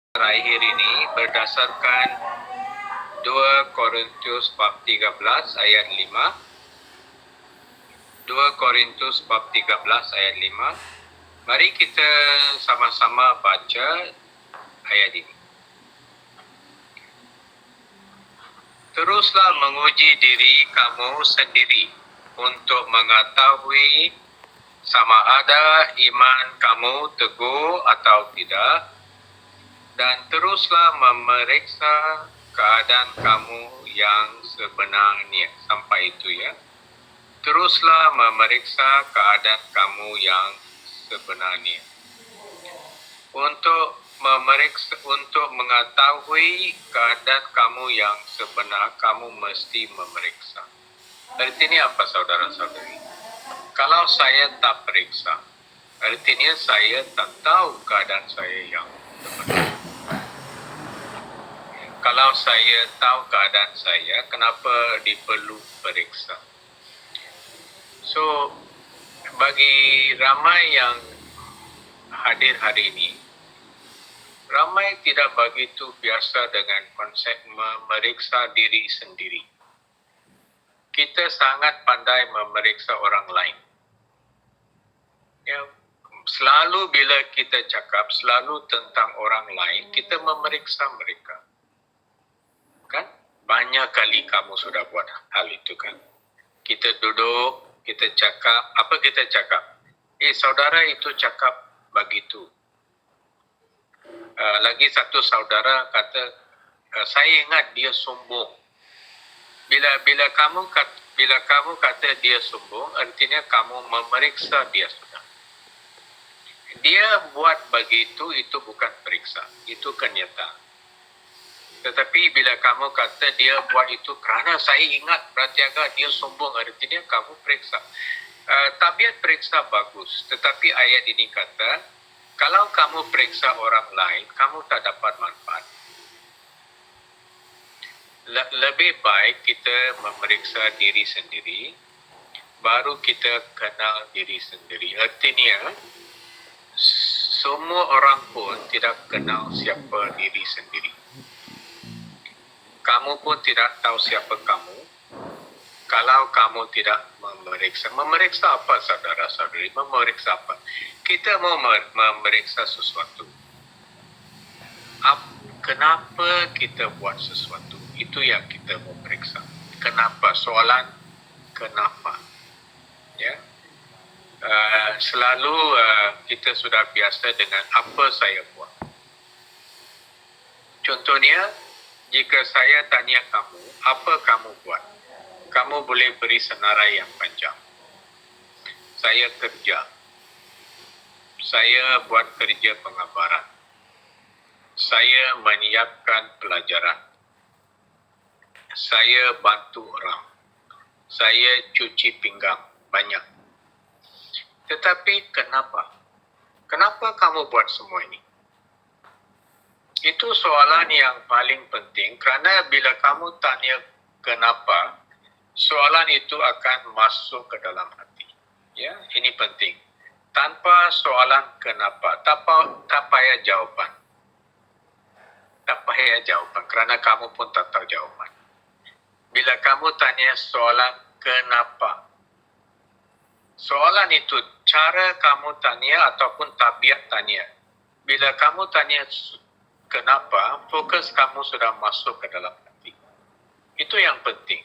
terakhir ini berdasarkan 2 Korintus bab 13 ayat 5. 2 Korintus bab 13 ayat 5. Mari kita sama-sama baca ayat ini. Teruslah menguji diri kamu sendiri untuk mengetahui sama ada iman kamu teguh atau tidak, dan teruslah memeriksa keadaan kamu yang sebenarnya. Sampai itu ya. Teruslah memeriksa keadaan kamu yang sebenarnya. Untuk mengetahui keadaan kamu yang sebenar, kamu mesti memeriksa. Artinya apa, saudara-saudari? Kalau saya tak periksa, artinya saya tak tahu keadaan saya yang sebenar. Kalau saya tahu keadaan saya, kenapa diperlu periksa? So, bagi ramai yang hadir hari ini, ramai tidak begitu biasa dengan konsep memeriksa diri sendiri. Kita sangat pandai memeriksa orang lain. Ya, selalu bila kita cakap selalu tentang orang lain, kita memeriksa mereka. Kan? Banyak kali kamu sudah buat hal itu kan? Kita duduk, kita cakap, apa kita cakap? Saudara itu cakap begitu. Lagi satu saudara kata, saya ingat dia sombong. Bila kamu kata dia sombong, artinya kamu memeriksa dia sudah. Dia buat begitu, itu bukan periksa, itu kenyataan. Tetapi bila kamu kata dia buat itu kerana saya ingat bertiaga dia sombong, artinya kamu periksa. Tabiat periksa bagus, tetapi ayat ini kata, kalau kamu periksa orang lain, kamu tak dapat manfaat. Lebih baik kita memeriksa diri sendiri, baru kita kenal diri sendiri. Artinya, semua orang pun tidak kenal siapa diri sendiri. Kamu pun tidak tahu siapa kamu kalau kamu tidak memeriksa. Memeriksa apa, saudara-saudari? Memeriksa apa? Kita mau memeriksa sesuatu. Kenapa kita buat sesuatu? Itu yang kita mau periksa. Kenapa? Soalan kenapa. Ya. Selalu kita sudah biasa dengan apa saya buat. Contohnya, jika saya tanya kamu, apa kamu buat? Kamu boleh beri senarai yang panjang. Saya kerja. Saya buat kerja pengabaran. Saya menyiapkan pelajaran. Saya bantu orang. Saya cuci pinggang. Banyak. Tetapi kenapa? Kenapa kamu buat semua ini? Itu soalan yang paling penting, kerana bila kamu tanya kenapa, soalan itu akan masuk ke dalam hati. Ya, ini penting. Tanpa soalan kenapa, tak payah jawapan. Tak payah jawapan, kerana kamu pun tak tahu jawapan. Bila kamu tanya soalan kenapa, soalan itu cara kamu tanya ataupun tabiat tanya. Bila kamu tanya kenapa, fokus kamu sudah masuk ke dalam hati. Itu yang penting.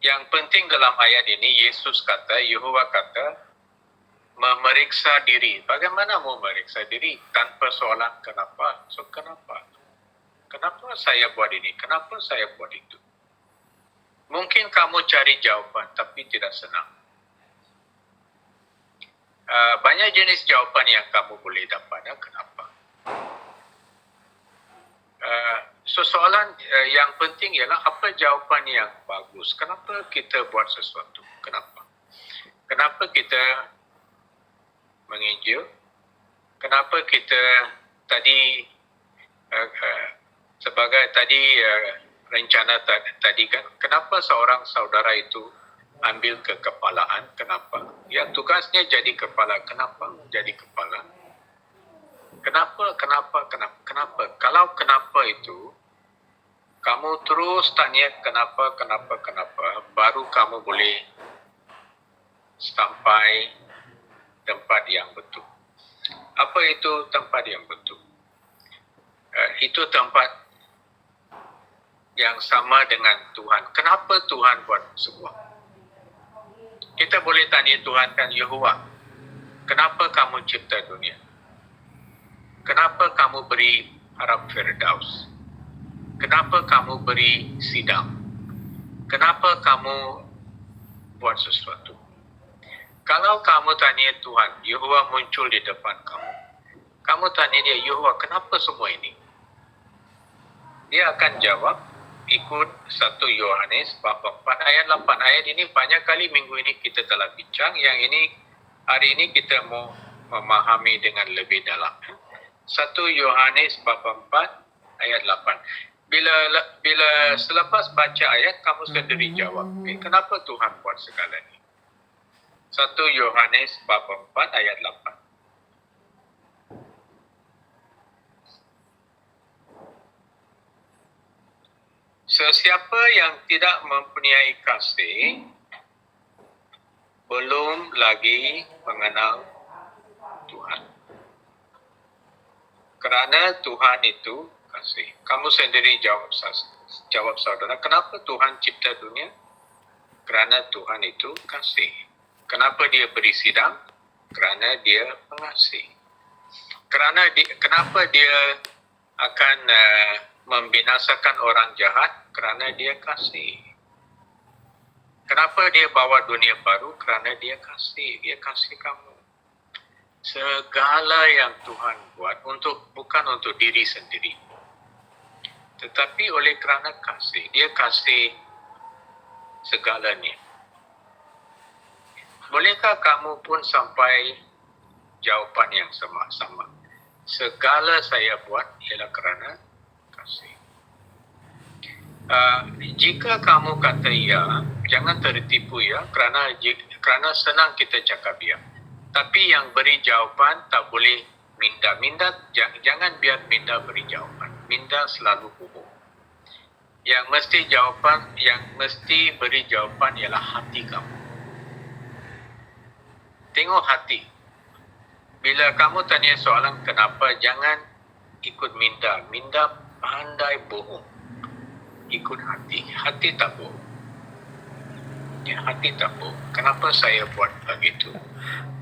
Yang penting dalam ayat ini, Yesus kata, Yehova kata, memeriksa diri. Bagaimana mau memeriksa diri? Tanpa soalan kenapa. So, kenapa? Kenapa saya buat ini? Kenapa saya buat itu? Mungkin kamu cari jawapan, tapi tidak senang. Banyak jenis jawapan yang kamu boleh dapat. Kenapa? Soalan yang penting ialah apa jawapan yang bagus. Kenapa kita buat sesuatu? Kenapa? Kenapa kita menginjil? Kenapa kita tadi sebagai tadi rencana tadi kan, kenapa seorang saudara itu ambil kekepalaan? Kenapa? Yang tugasnya jadi kepala. Kenapa jadi kepala? Kenapa? Kalau kenapa itu, kamu terus tanya kenapa, baru kamu boleh sampai tempat yang betul. Apa itu tempat yang betul? Itu tempat yang sama dengan Tuhan. Kenapa Tuhan buat semua? Kita boleh tanya Tuhan kan, Yehovah, kenapa kamu cipta dunia? Kenapa kamu beri Arab Firdaus? Kenapa kamu beri sidang? Kenapa kamu buat sesuatu? Kalau kamu tanya Tuhan, Yehovah muncul di depan kamu. Kamu tanya dia, Yehovah, kenapa semua ini? Dia akan jawab, ikut 1 Yohanes bab 4 ayat 8. Ayat ini banyak kali minggu ini kita telah bincang. Yang ini, hari ini kita mau memahami dengan lebih dalam. 1 Yohanes bab 4 ayat 8. Bila selepas baca ayat, kamu sendiri jawab, kenapa Tuhan buat segala ini? 1 Yohanes bab 4 ayat 8. Sesiapa yang tidak mempunyai kasih belum lagi mengenal Tuhan. Kerana Tuhan itu kasih. Kamu sendiri jawab saudara, kenapa Tuhan cipta dunia? Kerana Tuhan itu kasih. Kenapa dia beri sidang? Kerana dia pengasih. Kenapa dia akan membinasakan orang jahat? Kerana dia kasih. Kenapa dia bawa dunia baru? Kerana dia kasih. Dia kasih kamu. Segala yang Tuhan buat bukan untuk diri sendiri, tetapi oleh kerana kasih. Dia kasih segalanya. Bolehkah kamu pun sampai jawapan yang sama? Segala saya buat ialah kerana kasih. Jika kamu kata ya, jangan tertipu ya, kerana senang kita cakap ya. Tapi yang beri jawapan tak boleh minda. Jangan biar minda beri jawapan. Minda selalu bohong. Yang mesti beri jawapan ialah hati kamu. Tengok hati. Bila kamu tanya soalan kenapa, jangan ikut minda. Minda pandai bohong. Ikut hati. Hati tak bohong. Ya, hati tak bohong. Kenapa saya buat begitu?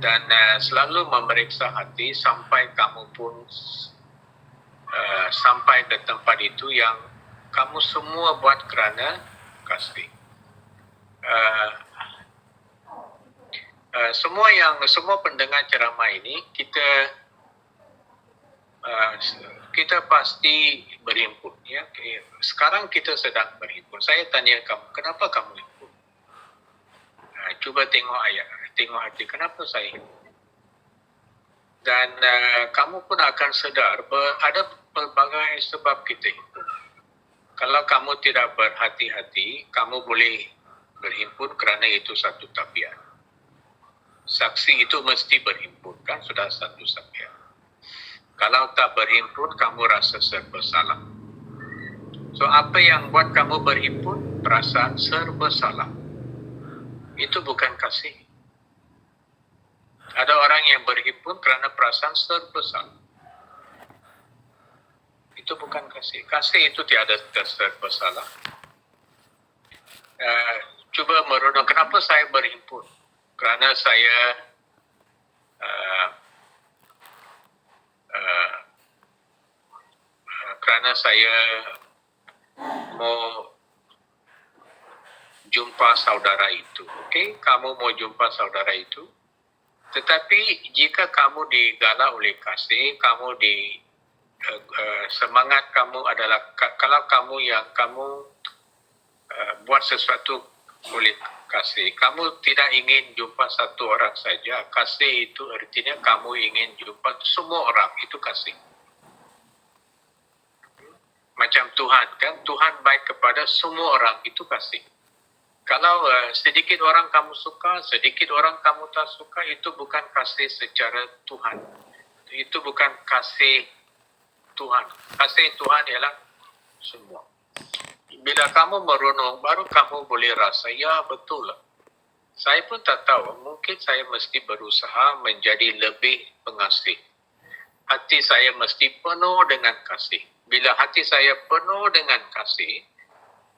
Dan selalu memeriksa hati sampai kamu pun sampai ke tempat itu yang kamu semua buat kerana kasih. Semua pendengar ceramah ini kita pasti berhimpun ya. Sekarang kita sedang berhimpun. Saya tanya kamu, kenapa kamu himpun? Cuba tengok ayat, tengok hati, kenapa saya himpun? Dan kamu pun akan sedar ada pelbagai sebab kita himpun. Kalau kamu tidak berhati-hati, kamu boleh berhimpun kerana itu satu tabiat. Saksi itu mesti berhimpun, kan sudah satu tabiat. Kalau tak berhimpun, kamu rasa serba salah. So, apa yang buat kamu berhimpun? Perasaan serba salah. Itu bukan kasih. Ada orang yang berhimpun kerana perasaan serba salah. Itu bukan kasih. Kasih itu tiada serba salah. Cuba merenung, kenapa saya berhimpun? Kerana saya mau jumpa saudara itu. Okey, kamu mau jumpa saudara itu. Tetapi jika kamu digalak oleh kasih, kamu semangat kamu adalah kalau kamu buat sesuatu oleh kasih, kamu tidak ingin jumpa satu orang saja. Kasih itu artinya kamu ingin jumpa semua orang, itu kasih. Macam Tuhan kan, Tuhan baik kepada semua orang, itu kasih. Kalau sedikit orang kamu suka, sedikit orang kamu tak suka, itu bukan kasih secara Tuhan. Itu bukan kasih Tuhan. Kasih Tuhan ialah semua. Bila kamu merenung, baru kamu boleh rasa, ya betul lah. Saya pun tak tahu, mungkin saya mesti berusaha menjadi lebih pengasih. Hati saya mesti penuh dengan kasih. Bila hati saya penuh dengan kasih,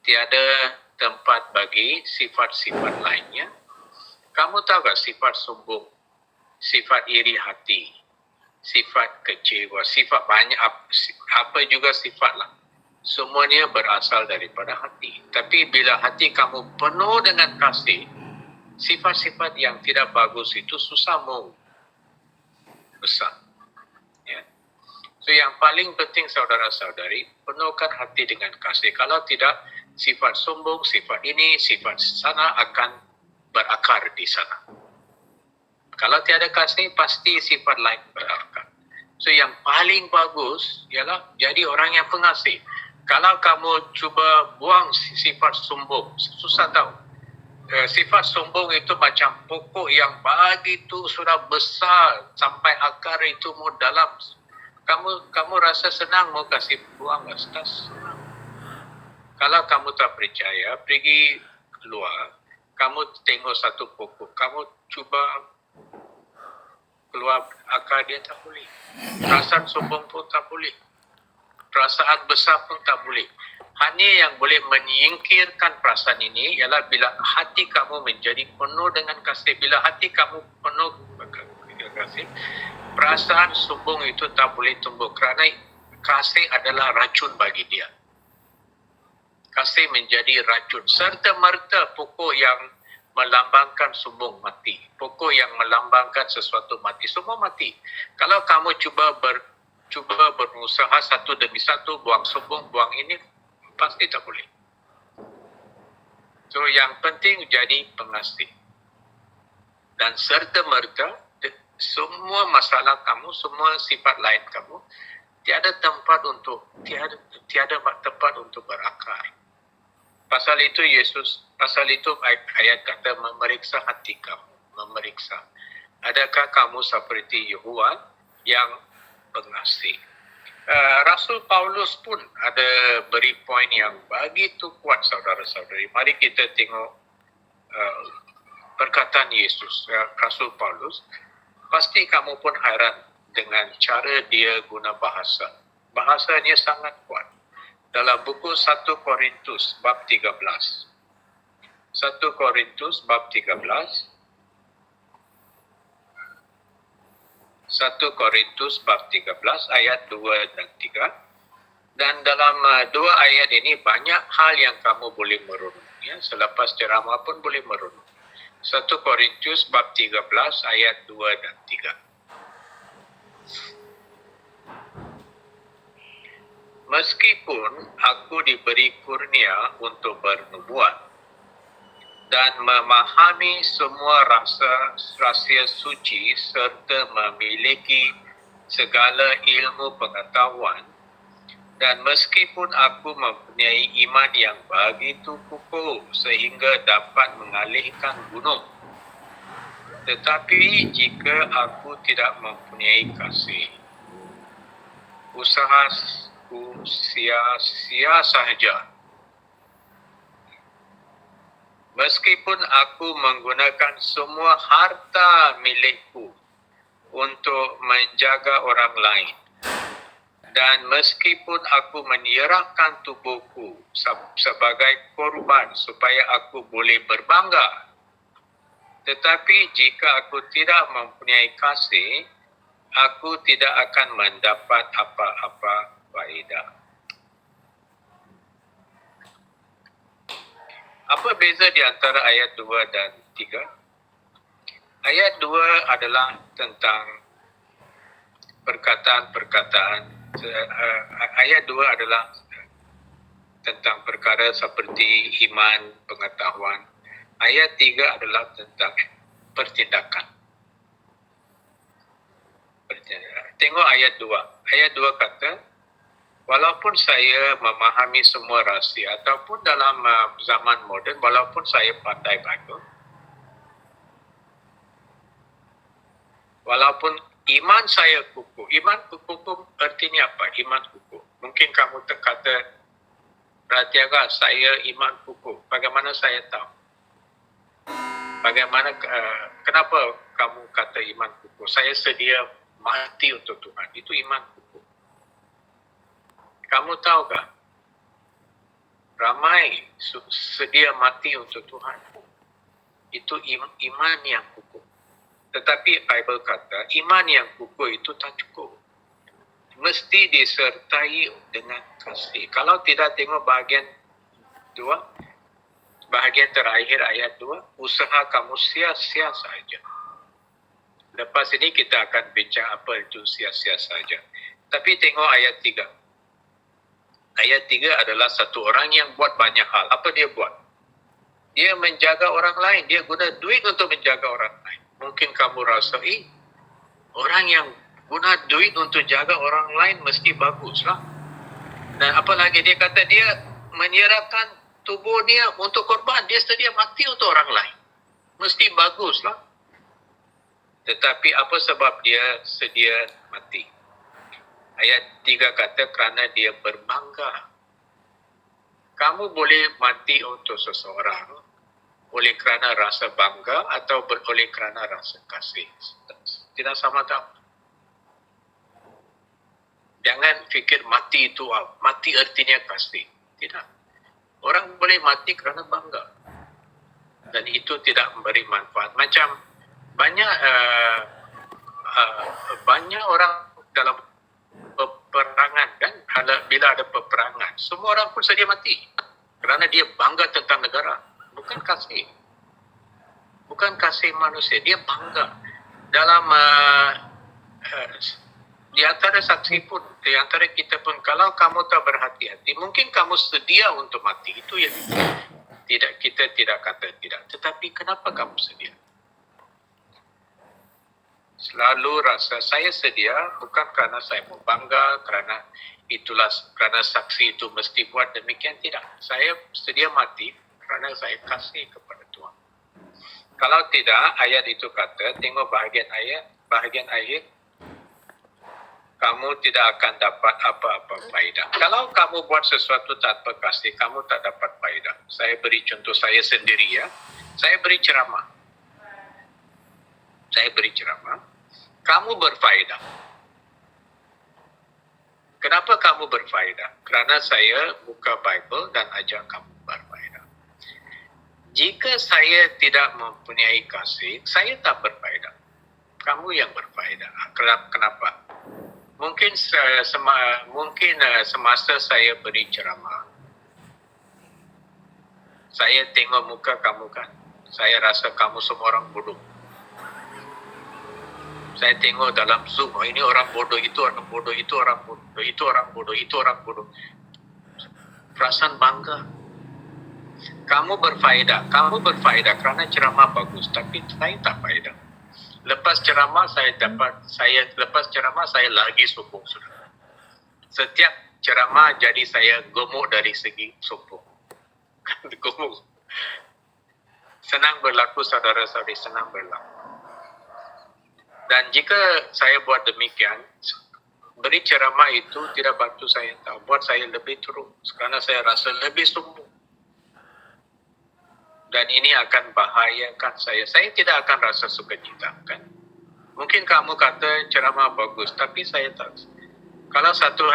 tiada tempat bagi sifat-sifat lainnya. Kamu tahu tak sifat sombong, sifat iri hati, sifat kecewa, sifat banyak, apa juga sifat lah. Semuanya berasal daripada hati. Tapi bila hati kamu penuh dengan kasih, sifat-sifat yang tidak bagus itu susah mau besar. Ya. So yang paling penting saudara-saudari, penuhkan hati dengan kasih. Kalau tidak, sifat sombong, sifat ini, sifat sana akan berakar di sana. Kalau tiada kasih, pasti sifat lain berakar. So yang paling bagus ialah jadi orang yang pengasih. Kalau kamu cuba buang sifat sombong, susah tahu. Sifat sombong itu macam pokok yang begitu sudah besar sampai akar itu mau dalam. Kamu rasa senang mau kasih buang, tak senang. Kalau kamu tak percaya, pergi keluar, kamu tengok satu pokok, kamu cuba keluar akar dia, tak boleh. Perasaan sombong pun tak boleh. Perasaan besar pun tak boleh. Hanya yang boleh menyingkirkan perasaan ini ialah bila hati kamu menjadi penuh dengan kasih. Bila hati kamu penuh dengan kasih, perasaan sombong itu tak boleh tumbuh kerana kasih adalah racun bagi dia. Kasih menjadi racun. Serta-merta pokok yang melambangkan sombong mati. Pokok yang melambangkan sesuatu mati. Semua mati. Kalau kamu cuba berusaha satu demi satu, buang sombong, buang ini, pasti tak boleh. So yang penting jadi pengasih. Dan serta-merta semua masalah kamu, semua sifat lain kamu, tiada tempat untuk berakar. Pasal itu ayat kata memeriksa hati kamu, memeriksa. Adakah kamu seperti Yehuwa yang pengasih? Rasul Paulus pun ada beri poin yang begitu kuat, saudara-saudari. Mari kita tengok perkataan Yesus, Rasul Paulus. Pasti kamu pun heran dengan cara dia guna bahasa. Bahasanya sangat kuat. Dalam buku 1 Korintus bab 13. 1 Korintus bab 13. 1 Korintus bab 13 ayat 2 dan 3. Dan dalam dua ayat ini banyak hal yang kamu boleh merenung. Ya, selepas ceramah pun boleh merenung. 1 Korintus bab 13 ayat 2 dan 3. Meskipun aku diberi kurnia untuk bernubuat dan memahami semua rahsia suci serta memiliki segala ilmu pengetahuan, dan meskipun aku mempunyai iman yang begitu kukuh sehingga dapat mengalihkan gunung, tetapi jika aku tidak mempunyai kasih, usahaku sia-sia sahaja. Meskipun aku menggunakan semua harta milikku untuk menjaga orang lain, dan meskipun aku menyerahkan tubuhku sebagai korban supaya aku boleh berbangga, tetapi jika aku tidak mempunyai kasih, aku tidak akan mendapat apa-apa faedah. Apa beza di antara ayat 2 dan 3? Ayat 2 adalah tentang perkataan-perkataan. Ayat 2 adalah tentang perkara seperti iman, pengetahuan. Ayat 3 adalah tentang pertindakan. Tengok ayat 2. Ayat 2 kata, walaupun saya memahami semua rahsia, ataupun dalam zaman moden, walaupun saya pandai Bible, walaupun Iman saya kukuh. Iman kukuh artinya apa? Iman kukuh. Mungkin kamu kata, Pratiaga, saya iman kukuh. Bagaimana saya tahu? Bagaimana, kenapa kamu kata iman kukuh? Saya sedia mati untuk Tuhan. Itu iman kukuh. Kamu tahukah? Ramai sedia mati untuk Tuhan. Itu iman yang kukuh. Tetapi Bible kata, iman yang kukuh itu tak cukup. Mesti disertai dengan kasih. Kalau tidak, tengok bahagian 2, bahagian terakhir ayat 2, usaha kamu sia-sia saja. Lepas ini kita akan bincang apa itu sia-sia saja. Tapi tengok ayat 3. Ayat 3 adalah satu orang yang buat banyak hal. Apa dia buat? Dia menjaga orang lain. Dia guna duit untuk menjaga orang lain. Mungkin kamu rasa, orang yang guna duit untuk jaga orang lain mesti baguslah. Dan apalagi dia kata dia menyerahkan tubuh dia untuk korban. Dia sedia mati untuk orang lain. Mesti baguslah. Tetapi apa sebab dia sedia mati? Ayat 3 kata kerana dia berbangga. Kamu boleh mati untuk seseorang oleh kerana rasa bangga atau oleh kerana rasa kasih. Tidak sama tak? Jangan fikir mati itu mati artinya kasih. Tidak. Orang boleh mati kerana bangga. Dan itu tidak memberi manfaat. Macam banyak orang dalam peperangan kan, bila ada peperangan, semua orang pun sedia mati kerana dia bangga tentang negara. Bukan kasih manusia, dia bangga. Dalam di antara saksi pun, di antara kita pun, kalau kamu tak berhati-hati, mungkin kamu sedia untuk mati. Itu yang kita tidak kata tidak. Tetapi kenapa kamu sedia? Selalu rasa saya sedia bukan kerana saya mau bangga, kerana saksi itu mesti buat demikian. Tidak. Saya sedia mati kerana saya kasih kepada Tuhan. Kalau tidak, ayat itu kata, tengok bahagian akhir, kamu tidak akan dapat apa-apa faedah. Kalau kamu buat sesuatu tanpa kasih, kamu tak dapat faedah. Saya beri contoh saya sendiri ya. Saya beri ceramah. Kamu berfaedah. Kenapa kamu berfaedah? Kerana saya buka Bible dan ajak kamu berfaedah. Jika saya tidak mempunyai kasih, saya tak berfaedah. Kamu yang berfaedah. Kenapa? Mungkin semasa saya beri ceramah, saya tengok muka kamu kan, saya rasa kamu semua orang bodoh. Saya tengok dalam Zoom, ini orang bodoh, itu orang bodoh, itu orang bodoh, itu orang bodoh, itu orang bodoh. Perasaan bangga. Kamu berfaedah kerana ceramah bagus, tapi saya tak faedah. Lepas ceramah saya lagi sombong sudah. Setiap ceramah jadi saya gemuk dari segi sombong. Gemuk. Senang berlaku saudara-saudari, senang berlaku. Dan jika saya buat demikian, beri ceramah itu tidak bantu saya tahu, buat saya lebih teruk kerana saya rasa lebih sombong. Dan ini akan bahayakan saya. Saya tidak akan rasa sukacita kan. Mungkin kamu kata ceramah bagus, tapi saya tak. Kalau satu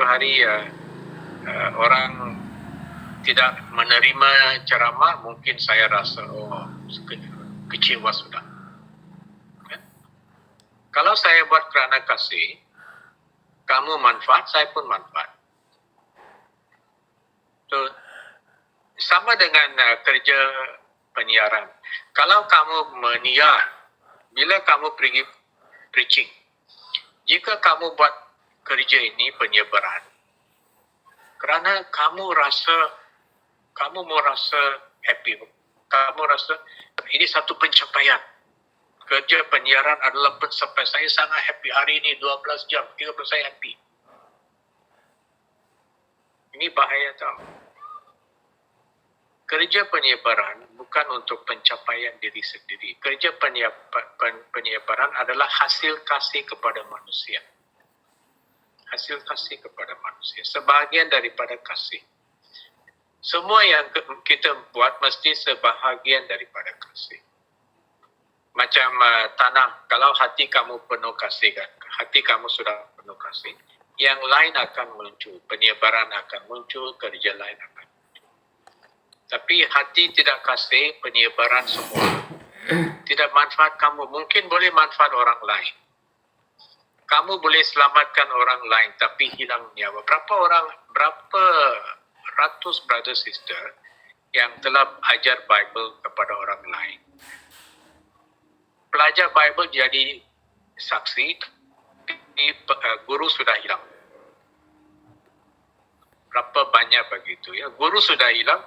hari orang tidak menerima ceramah, mungkin saya rasa kecewa sudah. Kalau saya buat kerana kasih, kamu manfaat, saya pun manfaat. So, sama dengan kerja penyiaran. Kalau kamu menyiar, bila kamu pergi preaching, jika kamu buat kerja ini penyebaran, kerana kamu mau rasa happy, kamu rasa ini satu pencapaian. Kerja penyiaran adalah pencapaian. Saya sangat happy hari ini 12 jam, 13 saya happy. Ini bahaya tahu. kerja penyebaran bukan untuk pencapaian diri sendiri. Kerja penyebaran adalah hasil kasih kepada manusia. Hasil kasih kepada manusia. Sebahagian daripada kasih. Semua yang kita buat mesti sebahagian daripada kasih. Macam tanah, kalau hati kamu penuh kasih kan, hati kamu sudah penuh kasih, yang lain akan muncul, penyebaran akan muncul, kerja lain akan muncul. Tapi hati tidak kasih, penyebaran semua tidak manfaat kamu. Mungkin boleh manfaat orang lain. Kamu boleh selamatkan orang lain, tapi hilang nyawa. Berapa ratus brother sister yang telah ajar Bible kepada orang lain. Pelajar Bible jadi saksi, guru sudah hilang. Berapa banyak begitu ya. Guru sudah hilang,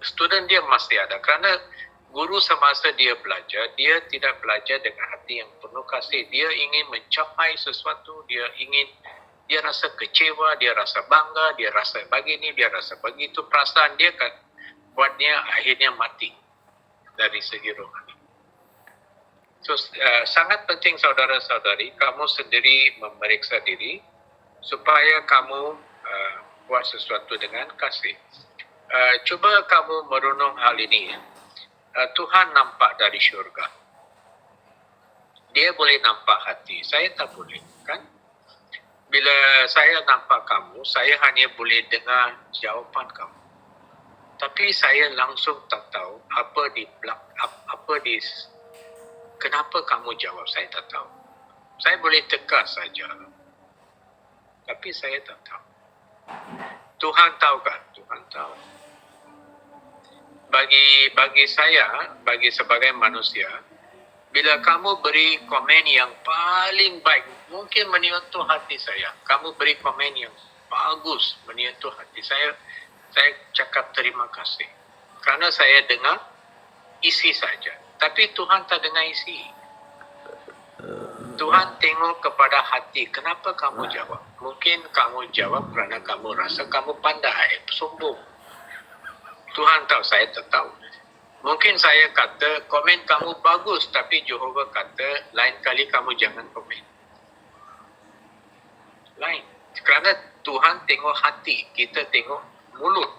student dia masih ada. Kerana guru semasa dia belajar, dia tidak belajar dengan hati yang penuh kasih. Dia ingin mencapai sesuatu, dia rasa kecewa, dia rasa bangga, dia rasa begini, dia rasa begitu. Perasaan dia kan buatnya akhirnya mati dari segi rohani. So, sangat penting saudara-saudari, kamu sendiri memeriksa diri supaya kamu buat sesuatu dengan kasih. Cuba kamu merenung hal ini. Tuhan nampak dari syurga. Dia boleh nampak hati. Saya tak boleh, kan? Bila saya nampak kamu, saya hanya boleh dengar jawapan kamu. Tapi saya langsung tak tahu kenapa kamu jawab. Saya tak tahu. Saya boleh teka saja. Tapi saya tak tahu. Tuhan tahu kan? Tuhan tahu. Bagi saya, bagi sebagai manusia, bila kamu beri komen yang paling baik, mungkin menyentuh hati saya. Kamu beri komen yang bagus, menyentuh hati saya. Saya cakap terima kasih. Kerana saya dengar isi saja. Tapi Tuhan tak dengar isi. Tuhan tengok kepada hati. Kenapa kamu jawab? Mungkin kamu jawab kerana kamu rasa kamu pandai, sombong. Tuhan tahu, saya tak tahu. Mungkin saya kata komen kamu bagus, tapi Jehovah kata lain kali kamu jangan komen. Lain. Kerana Tuhan tengok hati, kita tengok mulut.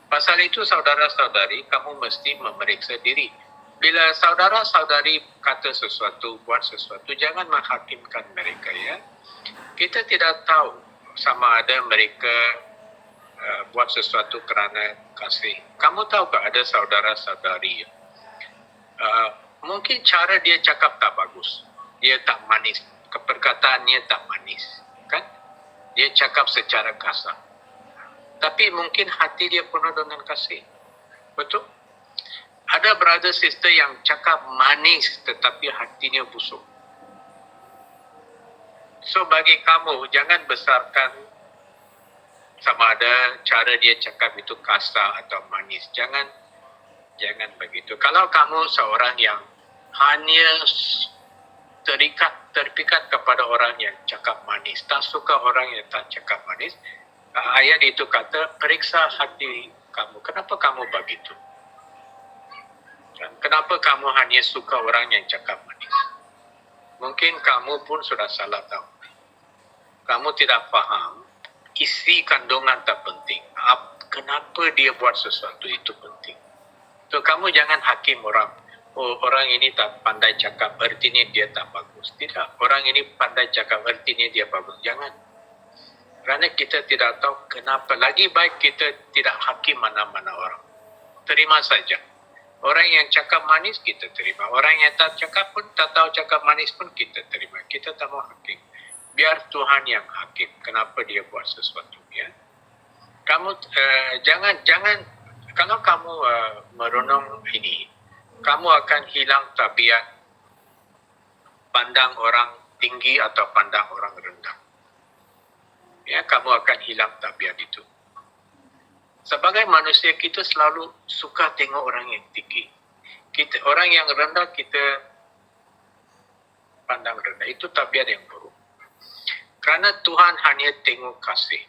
Pasal itu saudara-saudari, kamu mesti memeriksa diri. Bila saudara-saudari kata sesuatu, buat sesuatu, jangan menghakimkan mereka ya. Kita tidak tahu sama ada mereka buat sesuatu kerana kasih. Kamu tahu tak ada saudara-saudari mungkin cara dia cakap tak bagus. Dia tak manis. Perkataannya tak manis. Kan? Dia cakap secara kasar. Tapi mungkin hati dia penuh dengan kasih. Betul? Ada brother sister yang cakap manis tetapi hatinya busuk. So bagi kamu, jangan besarkan sama ada cara dia cakap itu kasar atau manis. Jangan begitu. Kalau kamu seorang yang hanya terpikat kepada orang yang cakap manis, tak suka orang yang tak cakap manis, ayat itu kata, periksa hati kamu. Kenapa kamu begitu? Kenapa kamu hanya suka orang yang cakap manis? Mungkin kamu pun sudah salah tahu. Kamu tidak faham isi kandungan tak penting. Kenapa dia buat sesuatu itu penting. So, kamu jangan hakim orang. Oh, orang ini tak pandai cakap, artinya dia tak bagus. Tidak. Orang ini pandai cakap, artinya dia bagus. Jangan. Kerana kita tidak tahu kenapa. Lagi baik kita tidak hakim mana-mana orang. Terima saja. Orang yang cakap manis, kita terima. Orang yang tak cakap pun, tak tahu cakap manis pun, kita terima. Kita tak mau hakim. Biar Tuhan yang hakim. Kenapa dia buat sesuatu. Ya? Kamu jangan kalau kamu merenung ini, kamu akan hilang tabiat pandang orang tinggi atau pandang orang rendah. Ya, kamu akan hilang tabiat itu. Sebagai manusia, kita selalu suka tengok orang yang tinggi. Orang yang rendah, kita pandang rendah. Itu tabiat yang buruk. Kerana Tuhan hanya tengok kasih.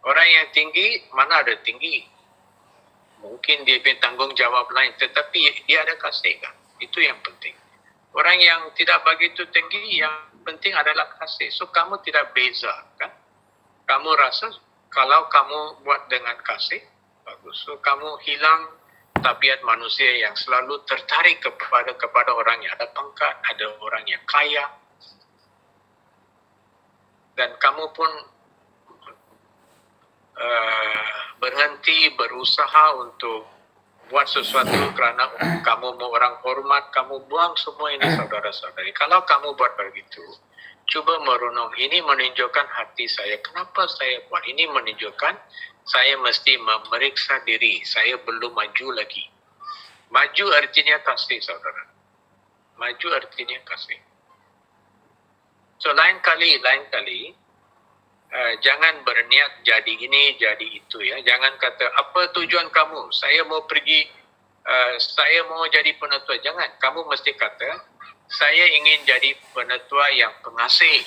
Orang yang tinggi, mana ada tinggi? Mungkin dia punya tanggungjawab lain, tetapi dia ada kasih kan? Itu yang penting. Orang yang tidak begitu tinggi, yang penting adalah kasih. So, kamu tidak beza kan? Kamu rasa kalau kamu buat dengan kasih, bagus. So, kamu hilang tabiat manusia yang selalu tertarik kepada orang yang ada pangkat, ada orang yang kaya. Dan kamu pun berhenti berusaha untuk buat sesuatu kerana kamu mau orang hormat, kamu buang semua ini saudara-saudari. Kalau kamu buat begitu, cuba merenung, ini menunjukkan hati saya. Kenapa saya buat? Ini menunjukkan saya mesti memeriksa diri. Saya belum maju lagi. Maju artinya kasih, saudara. Maju artinya kasih. So, lain kali, jangan berniat jadi ini, jadi itu ya. Jangan kata, apa tujuan kamu? Saya mau pergi, saya mau jadi penetua. Jangan. Kamu mesti kata, saya ingin jadi penetua yang pengasih.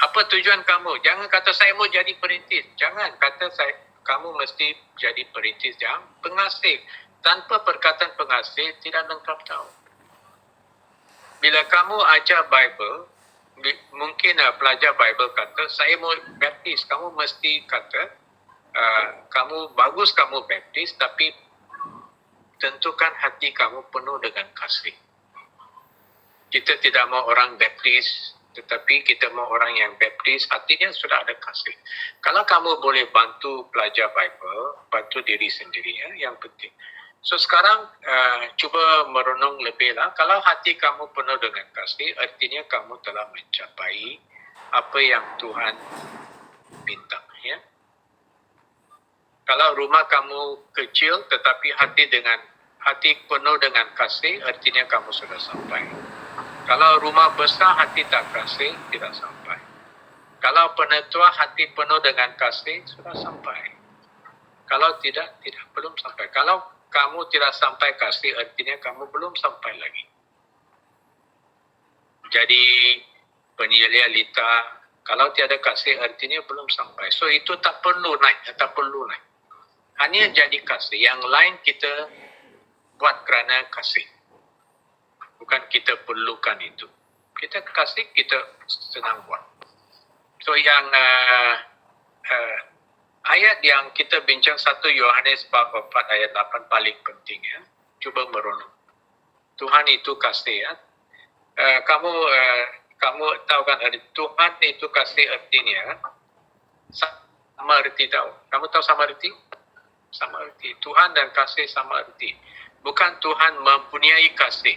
Apa tujuan kamu? Jangan kata saya mau jadi perintis. Jangan kata kamu mesti jadi perintis yang pengasih. Tanpa perkataan pengasih, tidak lengkap tahu. Bila kamu ajar Bible, mungkin pelajar Bible kata, saya mau baptis. Kamu mesti kata, kamu bagus kamu baptis, tapi tentukan hati kamu penuh dengan kasih. Kita tidak mau orang baptis, tetapi kita mau orang yang baptis, hatinya sudah ada kasih. Kalau kamu boleh bantu pelajar Bible, bantu diri sendiri ya, yang penting. So sekarang cuba merenung lebih lah. Kalau hati kamu penuh dengan kasih, artinya kamu telah mencapai apa yang Tuhan minta ya. Kalau rumah kamu kecil tetapi hati penuh dengan kasih, artinya kamu sudah sampai. Kalau rumah besar hati tak kasih, tidak sampai. Kalau penetua hati penuh dengan kasih, sudah sampai. Kalau tidak belum sampai. Kalau kamu tidak sampai kasih, artinya kamu belum sampai lagi. Jadi penyelialita, kalau tiada kasih, artinya belum sampai. So itu tak perlu naik. Hanya jadi kasih. Yang lain kita buat kerana kasih. Bukan kita perlukan itu. Kita kasih, kita senang buat. So yang ayat yang kita bincang 1 Yohanes bab 4 ayat 8 paling penting ya. Cuba merenung. Tuhan itu kasih ya. Kamu tahu kan Tuhan itu kasih artinya sama arti tahu. Kamu tahu sama arti? Sama arti. Tuhan dan kasih sama arti. Bukan Tuhan mempunyai kasih.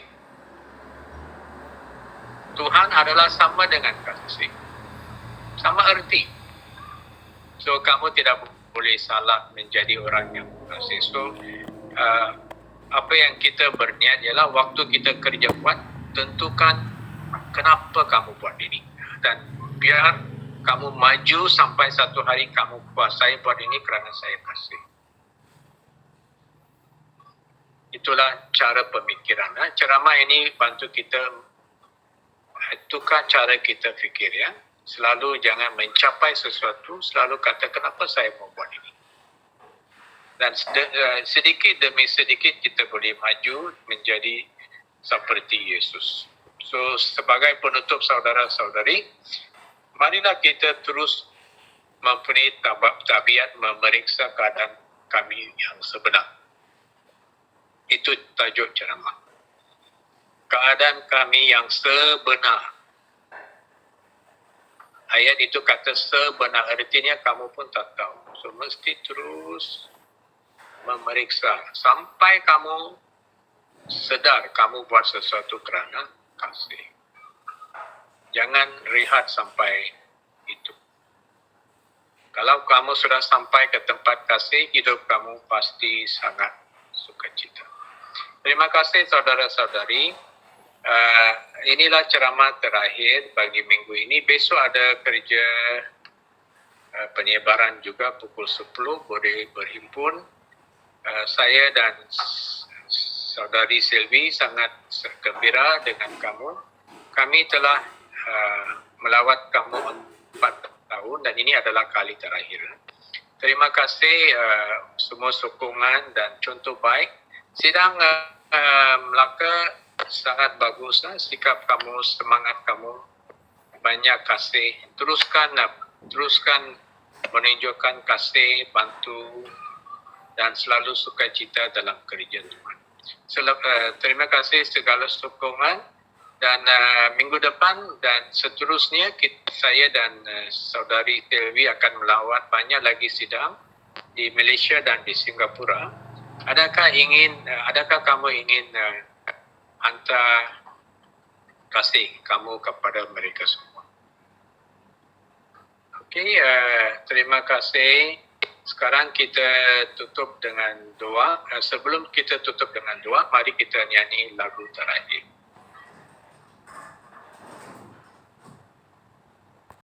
Tuhan adalah sama dengan kasih. Sama arti. So, kamu tidak boleh salah menjadi orang yang kasih. So, apa yang kita berniat ialah waktu kita kerja buat, tentukan kenapa kamu buat ini. Dan biar kamu maju sampai satu hari kamu buat, saya buat ini kerana saya kasih. Itulah cara pemikiran. Ceramah ini bantu kita tukar cara kita fikir ya. Selalu jangan mencapai sesuatu, selalu kata kenapa saya mau buat ini. Dan sedikit demi sedikit kita boleh maju menjadi seperti Yesus. So sebagai penutup saudara-saudari, marilah kita terus mempunyai tabiat memeriksa keadaan kami yang sebenar. Itu tajuk ceramah. Keadaan kami yang sebenar. Ayat itu kata sebenar, artinya kamu pun tak tahu. So mesti terus memeriksa sampai kamu sedar kamu buat sesuatu kerana kasih. Jangan rehat sampai itu. Kalau kamu sudah sampai ke tempat kasih, hidup kamu pasti sangat sukacita. Terima kasih saudara-saudari. Inilah ceramah terakhir bagi minggu ini. Besok ada kerja penyebaran juga pukul 10 boleh berhimpun. Saya dan saudari Sylvie sangat gembira dengan kamu. Kami telah melawat kamu 4 tahun dan ini adalah kali terakhir. Terima kasih semua sokongan dan contoh baik. Sidang Melaka sangat bagus, sikap kamu, semangat kamu, banyak kasih. Teruskan menunjukkan kasih, bantu dan selalu sukacita dalam kerja Tuhan. Terima kasih segala sokongan dan minggu depan dan seterusnya saya dan saudari Selvi akan melawat banyak lagi sidang di Malaysia dan di Singapura. Adakah kamu ingin hantar kasih kamu kepada mereka semua? Okey, terima kasih. Sekarang kita tutup dengan doa. Sebelum kita tutup dengan doa, mari kita nyanyi lagu terakhir.